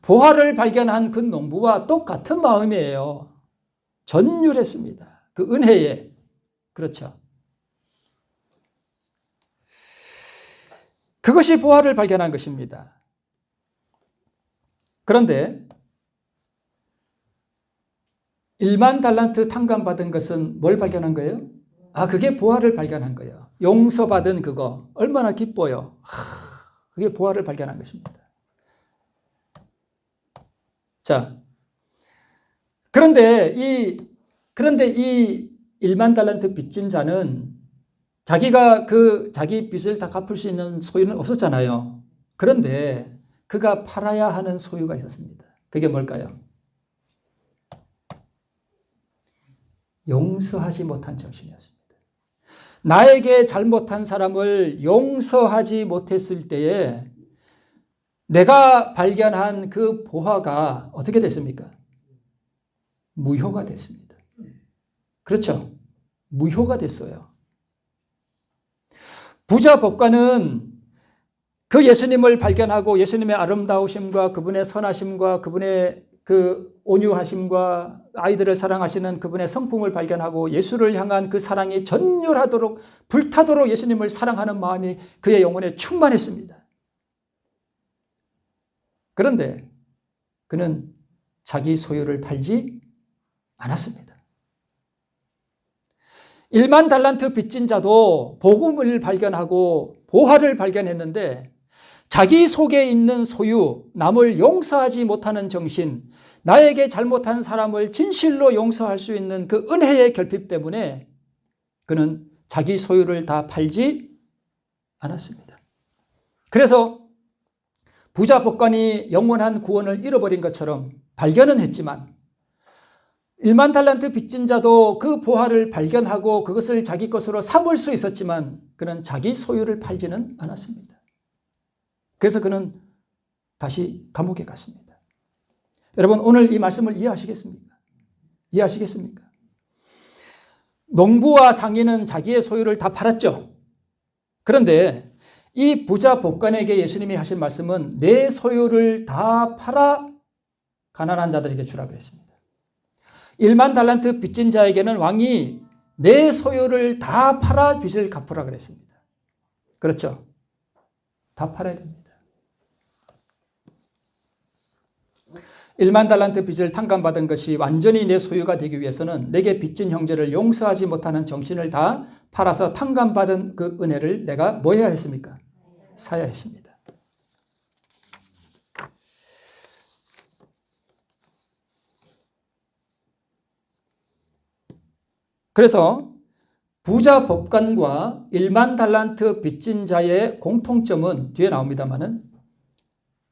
보화를 발견한 그 농부와 똑같은 마음이에요. 전율했습니다. 그 은혜에. 그렇죠. 그것이 보화를 발견한 것입니다. 그런데 1만 달란트 탕감받은 것은 뭘 발견한 거예요? 그게 보화를 발견한 거예요. 용서받은 그거 얼마나 기뻐요. 그게 보화를 발견한 것입니다. 자, 그런데 이 1만 달란트 빚진 자는 자기가 자기 빚을 다 갚을 수 있는 소유는 없었잖아요. 그런데 그가 팔아야 하는 소유가 있었습니다. 그게 뭘까요? 용서하지 못한 정신이었습니다. 나에게 잘못한 사람을 용서하지 못했을 때에 내가 발견한 그 보화가 어떻게 됐습니까? 무효가 됐습니다. 그렇죠? 무효가 됐어요. 부자 법관은 그 예수님을 발견하고 예수님의 아름다우심과 그분의 선하심과 그분의 그 온유하심과 아이들을 사랑하시는 그분의 성품을 발견하고 예수를 향한 그 사랑이 전율하도록 불타도록 예수님을 사랑하는 마음이 그의 영혼에 충만했습니다. 그런데 그는 자기 소유를 팔지 않았습니다. 1만 달란트 빚진 자도 복음을 발견하고 보화를 발견했는데 자기 속에 있는 소유, 남을 용서하지 못하는 정신, 나에게 잘못한 사람을 진실로 용서할 수 있는 그 은혜의 결핍 때문에 그는 자기 소유를 다 팔지 않았습니다. 그래서 부자 법관이 영원한 구원을 잃어버린 것처럼 발견은 했지만 1만 달란트 빚진 자도 그 보화를 발견하고 그것을 자기 것으로 삼을 수 있었지만 그는 자기 소유를 팔지는 않았습니다. 그래서 그는 다시 감옥에 갔습니다. 여러분, 오늘 이 말씀을 이해하시겠습니까? 이해하시겠습니까? 농부와 상인은 자기의 소유를 다 팔았죠. 그런데 이 부자 법관에게 예수님이 하신 말씀은 내 소유를 다 팔아 가난한 자들에게 주라 그랬습니다. 1만 달란트 빚진 자에게는 왕이 내 소유를 다 팔아 빚을 갚으라 그랬습니다. 그렇죠? 다 팔아야 됩니다. 1만 달란트 빚을 탕감받은 것이 완전히 내 소유가 되기 위해서는 내게 빚진 형제를 용서하지 못하는 정신을 다 팔아서 탕감받은 그 은혜를 내가 뭐 해야 했습니까? 사야 했습니다. 그래서 부자 법관과 1만 달란트 빚진 자의 공통점은 뒤에 나옵니다마는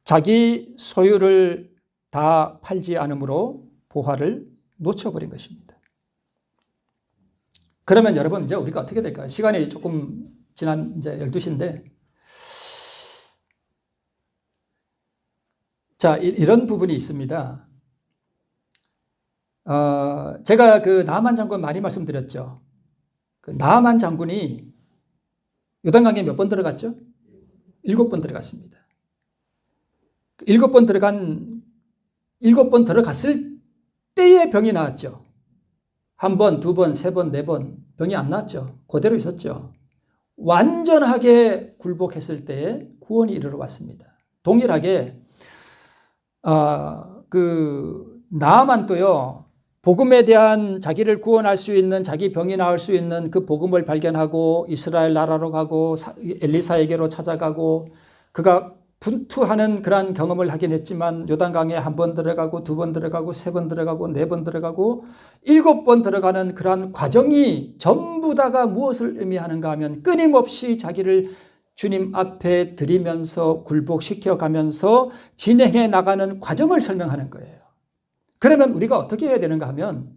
자기 소유를 다 팔지 않으므로 보화를 놓쳐버린 것입니다. 그러면 여러분, 이제 우리가 어떻게 될까요? 시간이 조금 지난 이제 12시인데, 자, 이런 부분이 있습니다. 제가 그 나만 장군 많이 말씀드렸죠. 그 나만 장군이 요단강에 몇 번 들어갔죠? 7번 들어갔습니다. 7번 들어갔을 때에 병이 나왔죠. 한 번, 두 번, 세 번, 네 번 병이 안 나왔죠. 그대로 있었죠. 완전하게 굴복했을 때에 구원이 이르러 왔습니다. 동일하게 그 나아만도요, 복음에 대한 자기를 구원할 수 있는, 자기 병이 나을 수 있는 그 복음을 발견하고 이스라엘 나라로 가고 엘리사에게로 찾아가고 그가 분투하는 그러한 경험을 하긴 했지만 요단강에 한 번 들어가고 두 번 들어가고 세 번 들어가고 네 번 들어가고 7번 들어가는 그러한 과정이 전부 다가 무엇을 의미하는가 하면 끊임없이 자기를 주님 앞에 드리면서 굴복시켜 가면서 진행해 나가는 과정을 설명하는 거예요. 그러면 우리가 어떻게 해야 되는가 하면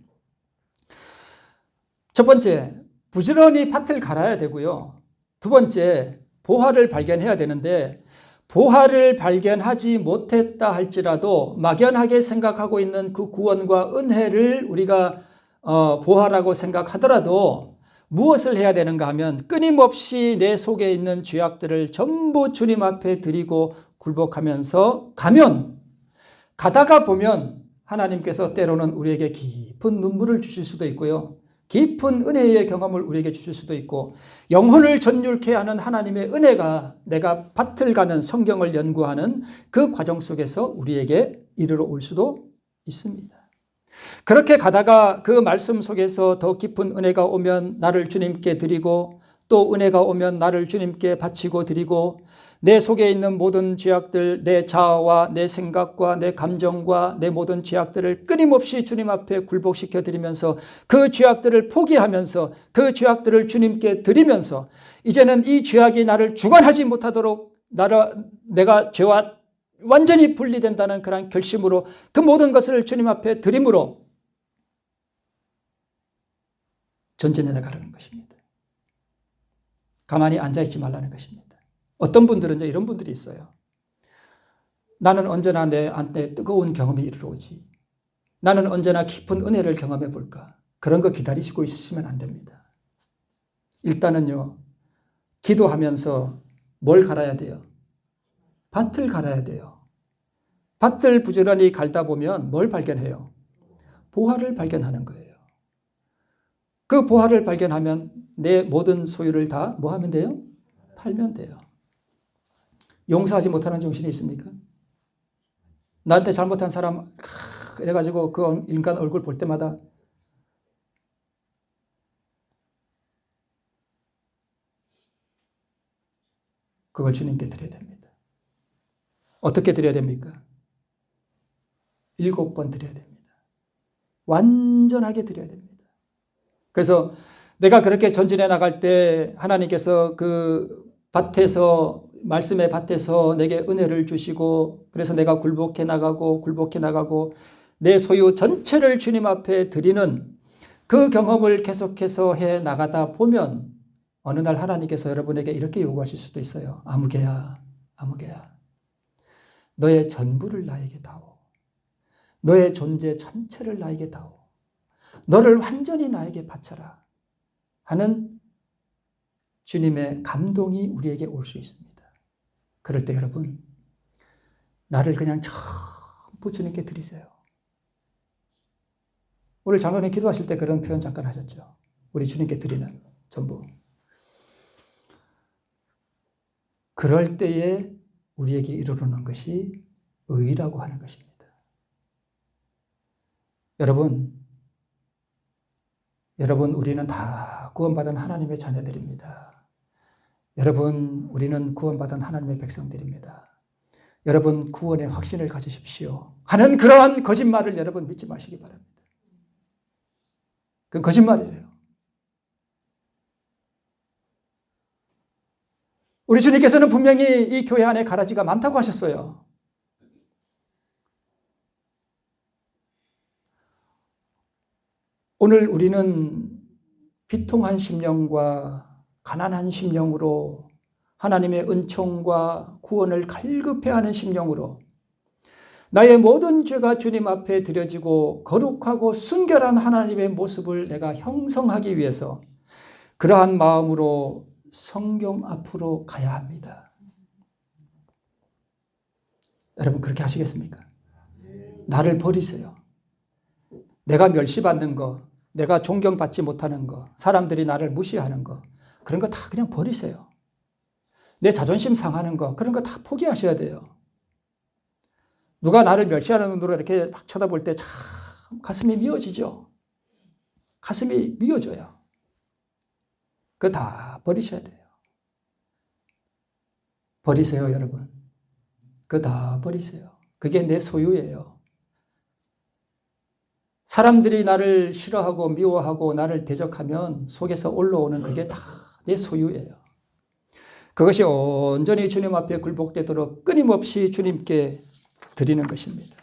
첫 번째, 부지런히 밭을 갈아야 되고요. 두 번째, 보화를 발견해야 되는데 보화를 발견하지 못했다 할지라도 막연하게 생각하고 있는 그 구원과 은혜를 우리가 보화라고 생각하더라도 무엇을 해야 되는가 하면 끊임없이 내 속에 있는 죄악들을 전부 주님 앞에 드리고 굴복하면서 가다가 보면 하나님께서 때로는 우리에게 깊은 눈물을 주실 수도 있고요. 깊은 은혜의 경험을 우리에게 주실 수도 있고 영혼을 전율케 하는 하나님의 은혜가 내가 밭을 가는 성경을 연구하는 그 과정 속에서 우리에게 이르러 올 수도 있습니다. 그렇게 가다가 그 말씀 속에서 더 깊은 은혜가 오면 나를 주님께 드리고 또 은혜가 오면 나를 주님께 바치고 드리고 내 속에 있는 모든 죄악들, 내 자아와 내 생각과 내 감정과 내 모든 죄악들을 끊임없이 주님 앞에 굴복시켜 드리면서 그 죄악들을 포기하면서 그 죄악들을 주님께 드리면서 이제는 이 죄악이 나를 주관하지 못하도록 내가 죄와 완전히 분리된다는 그런 결심으로 그 모든 것을 주님 앞에 드림으로 전진해 나가라는 것입니다. 가만히 앉아있지 말라는 것입니다. 어떤 분들은 이런 분들이 있어요. 나는 언제나 내 안에 뜨거운 경험이 이르러오지. 나는 언제나 깊은 은혜를 경험해 볼까. 그런 거 기다리시고 있으시면 안 됩니다. 일단은요, 기도하면서 뭘 갈아야 돼요? 밭을 갈아야 돼요. 밭을 부지런히 갈다 보면 뭘 발견해요? 보화를 발견하는 거예요. 그 보화를 발견하면 내 모든 소유를 다 뭐 하면 돼요? 팔면 돼요. 용서하지 못하는 정신이 있습니까? 나한테 잘못한 사람 이래가지고 그 인간 얼굴 볼 때마다 그걸 주님께 드려야 됩니다. 어떻게 드려야 됩니까? 7번 드려야 됩니다. 완전하게 드려야 됩니다. 그래서 내가 그렇게 전진해 나갈 때 하나님께서 그 밭에서 말씀의 밭에서 내게 은혜를 주시고 그래서 내가 굴복해 나가고 내 소유 전체를 주님 앞에 드리는 그 경험을 계속해서 해 나가다 보면 어느 날 하나님께서 여러분에게 이렇게 요구하실 수도 있어요. 아무개야 너의 전부를 나에게 다오. 너의 존재 전체를 나에게 다오. 너를 완전히 나에게 바쳐라 하는 주님의 감동이 우리에게 올 수 있습니다. 그럴 때 여러분, 나를 그냥 전부 주님께 드리세요. 오늘 장로님 기도하실 때 그런 표현 잠깐 하셨죠. 우리 주님께 드리는 전부. 그럴 때에 우리에게 이르르는 것이 의라고 하는 것입니다. 여러분 우리는 다 구원받은 하나님의 자녀들입니다. 여러분 우리는 구원받은 하나님의 백성들입니다. 여러분 구원의 확신을 가지십시오 하는 그러한 거짓말을 여러분 믿지 마시기 바랍니다. 그건 거짓말이에요. 우리 주님께서는 분명히 이 교회 안에 가라지가 많다고 하셨어요. 오늘 우리는 비통한 심령과 가난한 심령으로 하나님의 은총과 구원을 갈급해하는 심령으로 나의 모든 죄가 주님 앞에 드려지고 거룩하고 순결한 하나님의 모습을 내가 형성하기 위해서 그러한 마음으로 성경 앞으로 가야 합니다. 여러분 그렇게 하시겠습니까? 나를 버리세요. 내가 멸시받는 거, 내가 존경받지 못하는 거, 사람들이 나를 무시하는 거, 그런 거 다 그냥 버리세요. 내 자존심 상하는 거, 그런 거 다 포기하셔야 돼요. 누가 나를 멸시하는 눈으로 이렇게 막 쳐다볼 때 참 가슴이 미어지죠. 가슴이 미어져요. 그거 다 버리셔야 돼요. 버리세요, 여러분. 그거 다 버리세요. 그게 내 소유예요. 사람들이 나를 싫어하고 미워하고 나를 대적하면 속에서 올라오는 그게 다 내 소유예요. 그것이 온전히 주님 앞에 굴복되도록 끊임없이 주님께 드리는 것입니다.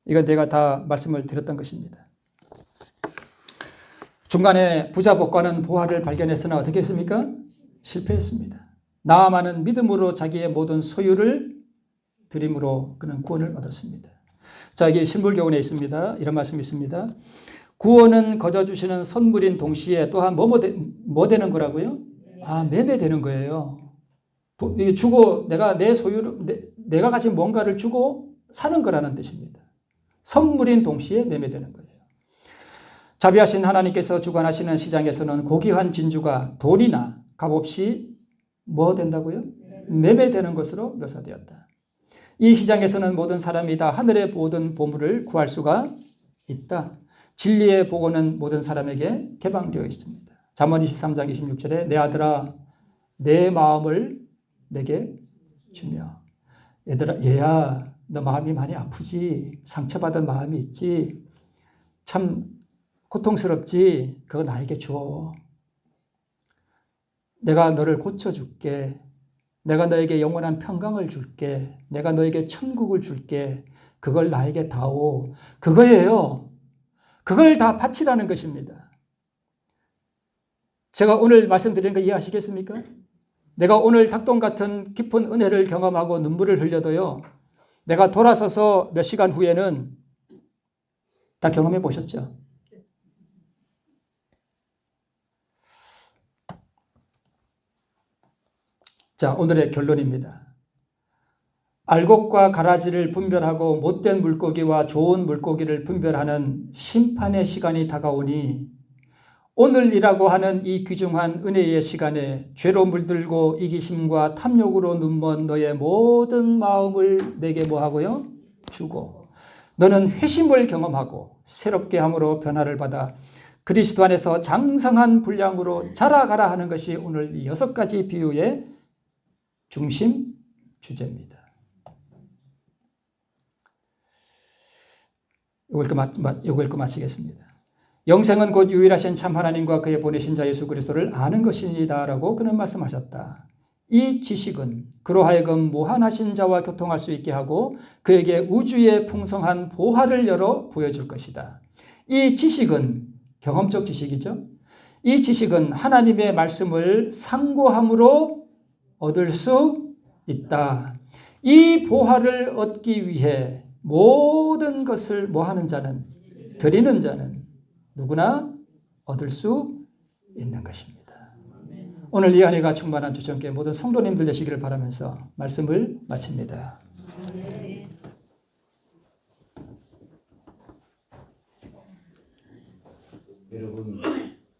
이건 내가 다 말씀을 드렸던 것입니다. 중간에 부자 복과는 보화를 발견했으나 어떻게 했습니까? 실패했습니다. 나아만은 믿음으로 자기의 모든 소유를 드림으로 그는 구원을 얻었습니다. 자, 이게 신불교훈에 있습니다. 이런 말씀이 있습니다. 구원은 거저 주시는 선물인 동시에 또한 뭐 되는 거라고요? 매매되는 거예요. 이게 주고 내가 내 소유를 내가 가진 뭔가를 주고 사는 거라는 뜻입니다. 선물인 동시에 매매되는 거예요. 자비하신 하나님께서 주관하시는 시장에서는 고귀한 진주가 돈이나 값없이 뭐 된다고요? 매매되는 것으로 묘사되었다. 이 시장에서는 모든 사람이 다 하늘의 모든 보물을 구할 수가 있다. 진리의 보고는 모든 사람에게 개방되어 있습니다. 잠언 23장 26절에 내 아들아 내 마음을 내게 주며. 얘야 너 마음이 많이 아프지? 상처받은 마음이 있지? 참 고통스럽지? 그거 나에게 줘. 내가 너를 고쳐줄게. 내가 너에게 영원한 평강을 줄게. 내가 너에게 천국을 줄게. 그걸 나에게 다오. 그거예요. 그걸 다 바치라는 것입니다. 제가 오늘 말씀드리는 거 이해하시겠습니까? 내가 오늘 닭똥 같은 깊은 은혜를 경험하고 눈물을 흘려도요. 내가 돌아서서 몇 시간 후에는 다 경험해 보셨죠? 자, 오늘의 결론입니다. 알곡과 가라지를 분별하고 못된 물고기와 좋은 물고기를 분별하는 심판의 시간이 다가오니 오늘이라고 하는 이 귀중한 은혜의 시간에 죄로 물들고 이기심과 탐욕으로 눈먼 너의 모든 마음을 내게 뭐하고요? 주고 너는 회심을 경험하고 새롭게 함으로 변화를 받아 그리스도 안에서 장성한 분량으로 자라가라 하는 것이 오늘 이 6가지 비유의 중심 주제입니다. 이거 읽고 마치겠습니다. 영생은 곧 유일하신 참 하나님과 그의 보내신 자 예수 그리스도를 아는 것이니다라고 그는 말씀하셨다. 이 지식은 그로 하여금 무한하신 자와 교통할 수 있게 하고 그에게 우주의 풍성한 보화를 열어 보여줄 것이다. 이 지식은 경험적 지식이죠. 이 지식은 하나님의 말씀을 상고함으로 얻을 수 있다. 이 보화를 얻기 위해 모든 것을 뭐하는 자는, 드리는 자는 누구나 얻을 수 있는 것입니다. 오늘 이 은혜가 충만한 주천께 모든 성도님들 되시기를 바라면서 말씀을 마칩니다. 여러분